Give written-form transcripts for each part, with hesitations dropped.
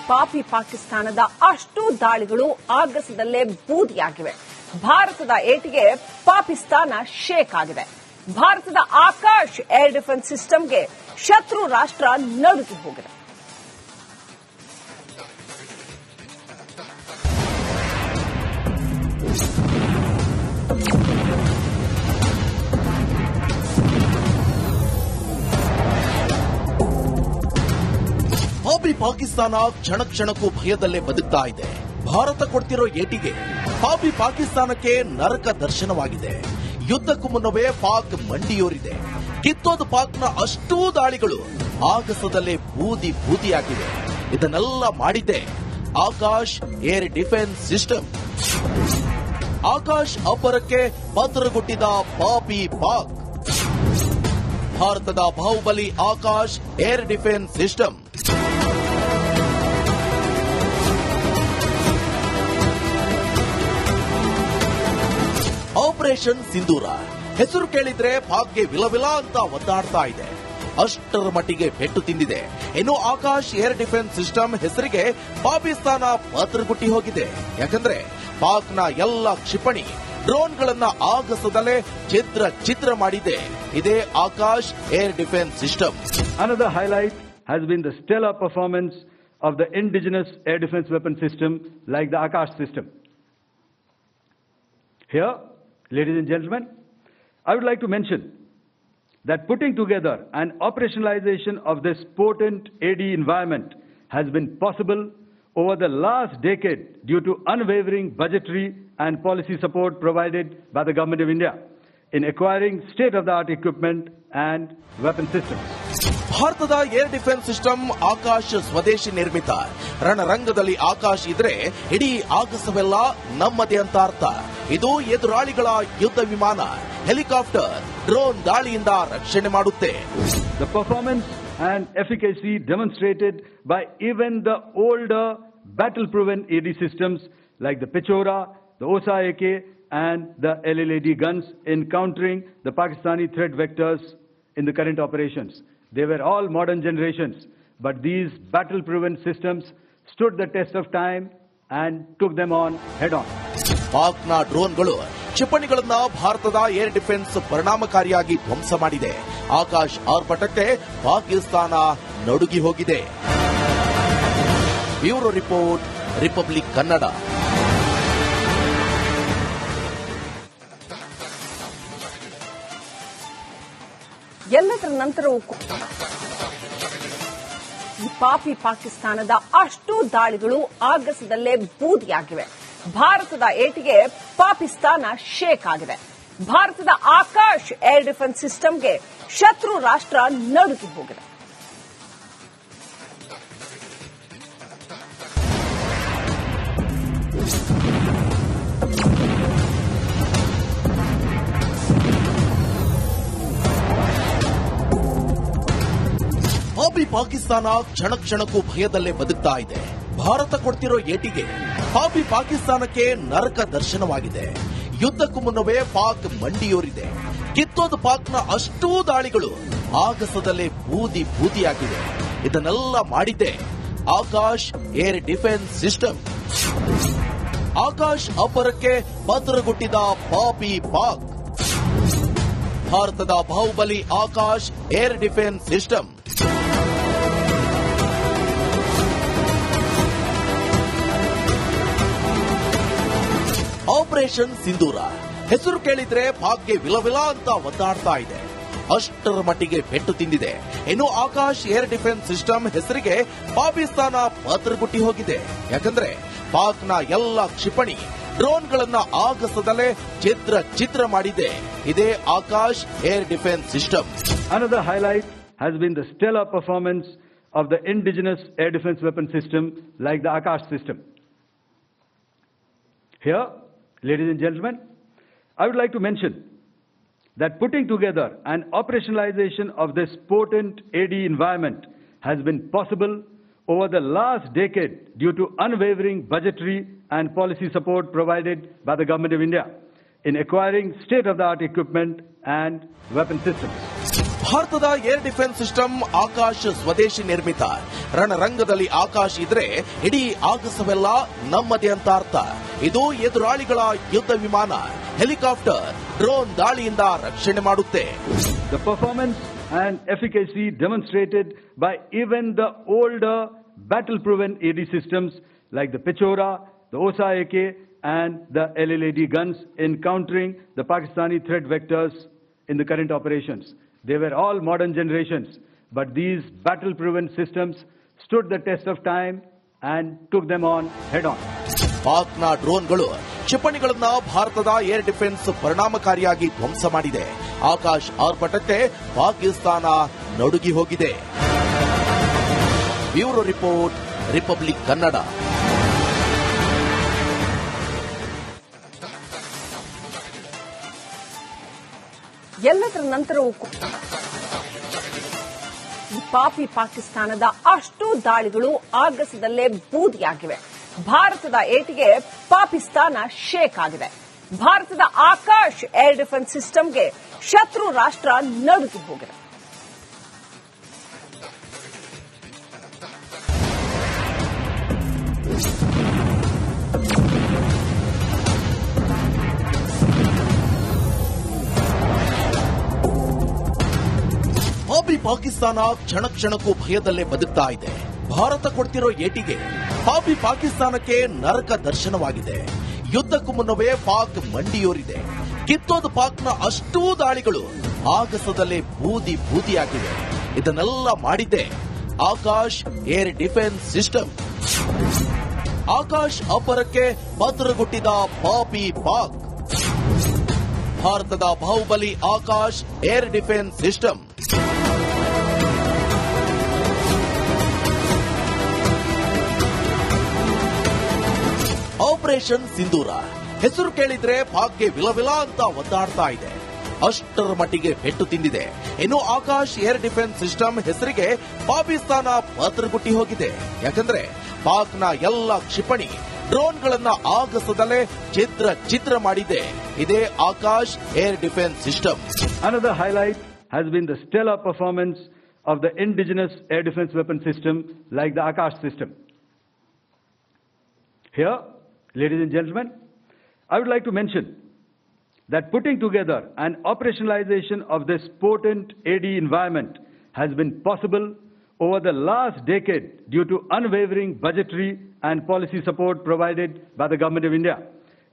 ಪಾಪಿ ಪಾಕಿಸ್ತಾನದ ಅಷ್ಟು ದಾಳಿಗಳು ಆಗಸದಲ್ಲೇ ಬೂದಿಯಾಗಿವೆ. ಭಾರತದ ಏಟಿಗೆ ಪಾಕಿಸ್ತಾನ ಶೇಕ್ ಆಗಿದೆ. ಭಾರತದ ಆಕಾಶ್ ಏರ್ ಡಿಫೆನ್ಸ್ ಸಿಸ್ಟಮ್ಗೆ ಶತ್ರು ರಾಷ್ಟ್ರ ನಡುಗಿ ಹೋಗಿದೆ. ಪಾಕಿಸ್ತಾನ ಕ್ಷಣ ಕ್ಷಣಕ್ಕೂ ಭಯದಲ್ಲೇ ಬದುಕ್ತಾ ಇದೆ. ಭಾರತ ಕೊಡ್ತಿರೋ ಏಟಿಗೆ ಪಾಕಿಸ್ತಾನಕ್ಕೆ ನರಕ ದರ್ಶನವಾಗಿದೆ. ಯುದ್ಧಕ್ಕೂ ಮುನ್ನವೇ ಪಾಕ್ ಮಂಡಿಯೋರಿದೆ. ಕಿತ್ತೋದು ಪಾಕ್ನ ಅಷ್ಟೂ ದಾಳಿಗಳು ಆಗಸದಲ್ಲೇ ಬೂದಿಯಾಗಿವೆ. ಇದನ್ನೆಲ್ಲ ಮಾಡಿದ್ದೆ Akash air defence system. Akash ಅಬ್ಬರಕ್ಕೆ ಪತ್ರಗೊಟ್ಟಿದ ಪಾಪಿ ಪಾಕ್. ಭಾರತದ Bahubali Akash air defence system. Operation Sindoor ಹೆಸರು ಕೇಳಿದ್ರೆ ಪಾಕ್ಗೆ ವಿಲವಿಲ ಅಂತ ಒದ್ದಾಡ್ತಾ ಇದೆ. ಅಷ್ಟರ ಮಟ್ಟಿಗೆ ಪೆಟ್ಟು ತಿಂದಿದೆ. ಇನ್ನು ಆಕಾಶ್ ಏರ್ ಡಿಫೆನ್ಸ್ ಸಿಸ್ಟಮ್ ಹೆಸರಿಗೆ ಪಾಕಿಸ್ತಾನ ಪತ್ರಗುಟ್ಟಿ ಹೋಗಿದೆ. ಯಾಕಂದ್ರೆ ಪಾಕ್ನ ಎಲ್ಲ ಕ್ಷಿಪಣಿ ಡ್ರೋನ್ಗಳನ್ನ ಆಗಸದಲ್ಲೇ ಚಿತ್ರ ಮಾಡಿದೆ ಇದೇ Akash air defence system. Another highlight has been the stellar performance of the indigenous air defense weapon system like the Akash system. Here, ladies and gentlemen, I would like to mention that putting together an operationalization of this potent AD environment has been possible over the last decade due to unwavering budgetary and policy support provided by the Government of India in acquiring state-of-the-art equipment and weapon systems. ಭಾರತದ air defence system Akash ಸ್ವದೇಶಿ ನಿರ್ಮಿತ. ರಣರಂಗದಲ್ಲಿ ಆಕಾಶ್ ಇದ್ರೆ ಇಡೀ ಆಗಸವೆಲ್ಲ ನಮ್ಮದೇ ಅಂತ ಅರ್ಥ. ಇದು ಎದುರಾಳಿಗಳ ಯುದ್ಧ ವಿಮಾನ, ಹೆಲಿಕಾಪ್ಟರ್, ಡ್ರೋನ್ ದಾಳಿಯಿಂದ ರಕ್ಷಣೆ ಮಾಡುತ್ತೆ. The performance and efficacy demonstrated by even the older battle-proven AD systems like the Pechora, the Osa AK and the LLAD guns in countering the Pakistani threat vectors in the current operations. They were all modern generations, but these battle-proven systems stood the test of time and took them on head-on. ಪಾಕ್ನ ಡ್ರೋನ್ಗಳು ಕ್ಷಿಪಣಿಗಳನ್ನ ಭಾರತದ air defence ಪರಿಣಾಮಕಾರಿಯಾಗಿ ಧ್ವಂಸ ಮಾಡಿದೆ. ಆಕಾಶ್ ಆರ್ಭಟಕ್ಕೆ ಪಾಕಿಸ್ತಾನ ನಡುಗಿ ಹೋಗಿದೆ. Bureau report, republic Kannada. ಎಲ್ಲದರ ನಂತರವೂ ಪಾಪಿ ಪಾಕಿಸ್ತಾನದ ಅಷ್ಟು ದಾಳಿಗಳು ಆಗಸದಲ್ಲೇ ಬೂದಿಯಾಗಿವೆ. ಭಾರತದ ಏಟಿಗೆ ಪಾಕಿಸ್ತಾನ ಶೇಕ್ ಆಗಿದೆ. ಭಾರತದ ಆಕಾಶ್ ಏರ್ ಡಿಫೆನ್ಸ್ ಸಿಸ್ಟಮ್ಗೆ ಶತ್ರು ರಾಷ್ಟ್ರ ನಡುಗಿ ಹೋಗಿದೆ. ಪಾಕಿಸ್ತಾನ ಕ್ಷಣ ಕ್ಷಣಕ್ಕೂ ಭಯದಲ್ಲೇ ಬದುಕ್ತಾ ಇದೆ. ಭಾರತ ಕೊಡ್ತಿರೋ ಏಟಿಗೆ ಪಾಕಿಸ್ತಾನಕ್ಕೆ ನರಕ ದರ್ಶನವಾಗಿದೆ. ಯುದ್ಧಕ್ಕೂ ಮುನ್ನವೇ ಪಾಕ್ ಮಂಡಿಯೋರಿದೆ. ಕಿತ್ತೋದು ಪಾಕ್ನ ಅಷ್ಟೂ ದಾಳಿಗಳು ಆಗಸದಲ್ಲೇ ಬೂದಿಯಾಗಿವೆ. ಇದನ್ನೆಲ್ಲ ಮಾಡಿದ್ದೆ Akash air defence system. Akash ಅಬ್ಬರಕ್ಕೆ ಪತ್ರಗೊಟ್ಟಿದ ಪಾಪಿ ಪಾಕ್. ಭಾರತದ Bahubali Akash air defence system. Operation Sindoor ಹೆಸರು ಕೇಳಿದ್ರೆ ಪಾಕ್ಗೆ ವಿಲವಿಲ ಅಂತ ಒದ್ದಾಡ್ತಾ ಇದೆ. ಅಷ್ಟರ ಮಟ್ಟಿಗೆ ಪೆಟ್ಟು ತಿಂದಿದೆ. ಇನ್ನು ಆಕಾಶ್ ಏರ್ ಡಿಫೆನ್ಸ್ ಸಿಸ್ಟಮ್ ಹೆಸರಿಗೆ ಪಾಕಿಸ್ತಾನ ಪತ್ರಗುಟ್ಟಿ ಹೋಗಿದೆ. ಯಾಕಂದ್ರೆ ಪಾಕ್ನ ಎಲ್ಲ ಕ್ಷಿಪಣಿ ಡ್ರೋನ್ಗಳನ್ನ ಆಗಸದಲ್ಲೇ ಚಿತ್ರ ಮಾಡಿದೆ ಇದೇ Akash air defence system. Another highlight has been the stellar performance of the indigenous air defense weapon system like the Akash system. Here, ladies and gentlemen, I would like to mention that putting together an operationalization of this potent AD environment has been possible over the last decade due to unwavering budgetary and policy support provided by the Government of India in acquiring state-of-the-art equipment and weapon systems. ಭಾರತದ air defence system Akash ಸ್ವದೇಶಿ ನಿರ್ಮಿತ. ರಣರಂಗದಲ್ಲಿ ಆಕಾಶ್ ಇದ್ರೆ ಇಡೀ ಆಗಸವೆಲ್ಲ ನಮ್ಮದೇ ಅಂತ ಅರ್ಥ. ಇದು ಎದುರಾಳಿಗಳ ಯುದ್ಧ ವಿಮಾನ, ಹೆಲಿಕಾಪ್ಟರ್, ಡ್ರೋನ್ ದಾಳಿಯಿಂದ ರಕ್ಷಣೆ ಮಾಡುತ್ತೆ. The performance and efficacy demonstrated by even the older battle-proven AD systems like the Pechora, the OSA AK and the LLAD guns in countering the Pakistani threat vectors in the current operations. They were all modern generations, but these battle-proven systems stood the test of time and took them on head-on. ಪಾಕ್ನ ಡ್ರೋನ್ಗಳು ಕ್ಷಿಪಣಿಗಳನ್ನ ಭಾರತದ air defence ಪರಿಣಾಮಕಾರಿಯಾಗಿ ಧ್ವಂಸ ಮಾಡಿದೆ. ಆಕಾಶ್ ಆರ್ಭಟಕ್ಕೆ ಪಾಕಿಸ್ತಾನ ನಡುಗಿ ಹೋಗಿದೆ. Bureau report, republic Kannada. ಎಲ್ಲದರ ನಂತರವೂ ಪಾಪಿ ಪಾಕಿಸ್ತಾನದ ಅಷ್ಟು ದಾಳಿಗಳು ಆಗಸದಲ್ಲೇ ಬೂದಿಯಾಗಿವೆ. ಭಾರತದ ಏಟಿಗೆ ಪಾಕಿಸ್ತಾನ ಶೇಕ್ ಆಗಿದೆ. ಭಾರತದ ಆಕಾಶ್ ಏರ್ ಡಿಫೆನ್ಸ್ ಸಿಸ್ಟಮ್ಗೆ ಶತ್ರು ರಾಷ್ಟ್ರ ನಡುಗಿ ಹೋಗಿದೆ. ಪಾಕಿಸ್ತಾನ ಕ್ಷಣ ಕ್ಷಣಕ್ಕೂ ಭಯದಲ್ಲೇ ಬದುಕ್ತಾ ಇದೆ. ಭಾರತ ಕೊಡ್ತಿರೋ ಏಟಿಗೆ ಪಾಕಿಸ್ತಾನಕ್ಕೆ ನರಕ ದರ್ಶನವಾಗಿದೆ. ಯುದ್ಧಕ್ಕೂ ಮುನ್ನವೇ ಪಾಕ್ ಮಂಡಿಯೋರಿದೆ. ಕಿತ್ತೋದು ಪಾಕ್ನ ಅಷ್ಟೂ ದಾಳಿಗಳು ಆಗಸದಲ್ಲೇ ಬೂದಿಯಾಗಿವೆ. ಇದನ್ನೆಲ್ಲ ಮಾಡಿದ್ದೆ Akash air defence system. Akash ಅಬ್ಬರಕ್ಕೆ ಭದ್ರಗೊಟ್ಟಿದ ಪಾಪಿ ಪಾಕ್. ಭಾರತದ Bahubali Akash air defence system. Operation Sindoor ಹೆಸರು ಕೇಳಿದ್ರೆ ಪಾಕ್ಗೆ ವಿಲವಿಲ ಅಂತ ಒದ್ದಾಡ್ತಾ ಇದೆ. ಅಷ್ಟರ ಮಟ್ಟಿಗೆ ಪೆಟ್ಟು ತಿಂದಿದೆ. ಇನ್ನು ಆಕಾಶ್ ಏರ್ ಡಿಫೆನ್ಸ್ ಸಿಸ್ಟಮ್ ಹೆಸರಿಗೆ ಪಾಕಿಸ್ತಾನ ಪತ್ರಗುಟ್ಟಿ ಹೋಗಿದೆ. ಯಾಕಂದ್ರೆ ಪಾಕ್ನ ಎಲ್ಲ ಕ್ಷಿಪಣಿ ಡ್ರೋನ್ಗಳನ್ನ ಆಗಸದಲ್ಲೇ ಚಿತ್ರ ಮಾಡಿದೆ ಇದೇ Akash air defence system. Another highlight has been the stellar performance of the indigenous air defense weapon system like the Akash system. Here, ladies and gentlemen, I would like to mention that putting together an operationalization of this potent AD environment has been possible over the last decade due to unwavering budgetary and policy support provided by the Government of India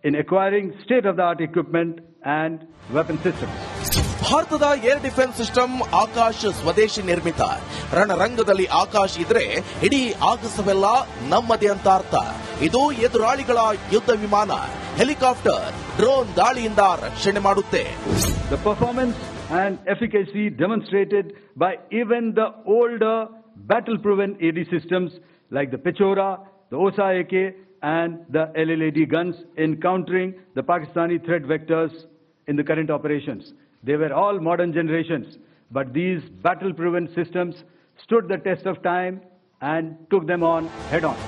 in acquiring state-of-the-art equipment and weapon systems. ಭಾರತದ air defence system Akash ಸ್ವದೇಶಿ ನಿರ್ಮಿತ. ರಣರಂಗದಲ್ಲಿ ಆಕಾಶ್ ಇದ್ರೆ ಇಡೀ ಆಗಸವೆಲ್ಲ ನಮ್ಮದೇ ಅಂತ ಅರ್ಥ. ಇದು ಎದುರಾಳಿಗಳ ಯುದ್ಧ ವಿಮಾನ, ಹೆಲಿಕಾಪ್ಟರ್, ಡ್ರೋನ್ ದಾಳಿಯಿಂದ ರಕ್ಷಣೆ ಮಾಡುತ್ತೆ. The performance and efficacy demonstrated by even the older battle-proven AD systems like the Pechora, the OSA AK and the LLAD guns in countering the Pakistani threat vectors in the current operations. They were all modern generations, but these battle-proven systems stood the test of time and took them on head-on.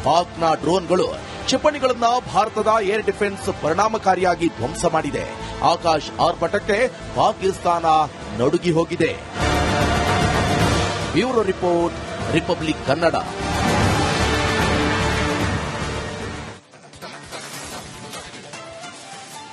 ಪಾಕ್ನ ಡ್ರೋನ್ಗಳು ಕ್ಷಿಪಣಿಗಳನ್ನ ಭಾರತದ air defence ಪರಿಣಾಮಕಾರಿಯಾಗಿ ಧ್ವಂಸ ಮಾಡಿದೆ. ಆಕಾಶ್ ಆರ್ಭಟಕ್ಕೆ ಪಾಕಿಸ್ತಾನ ನಡುಗಿ ಹೋಗಿದೆ. Bureau report, republic Kannada.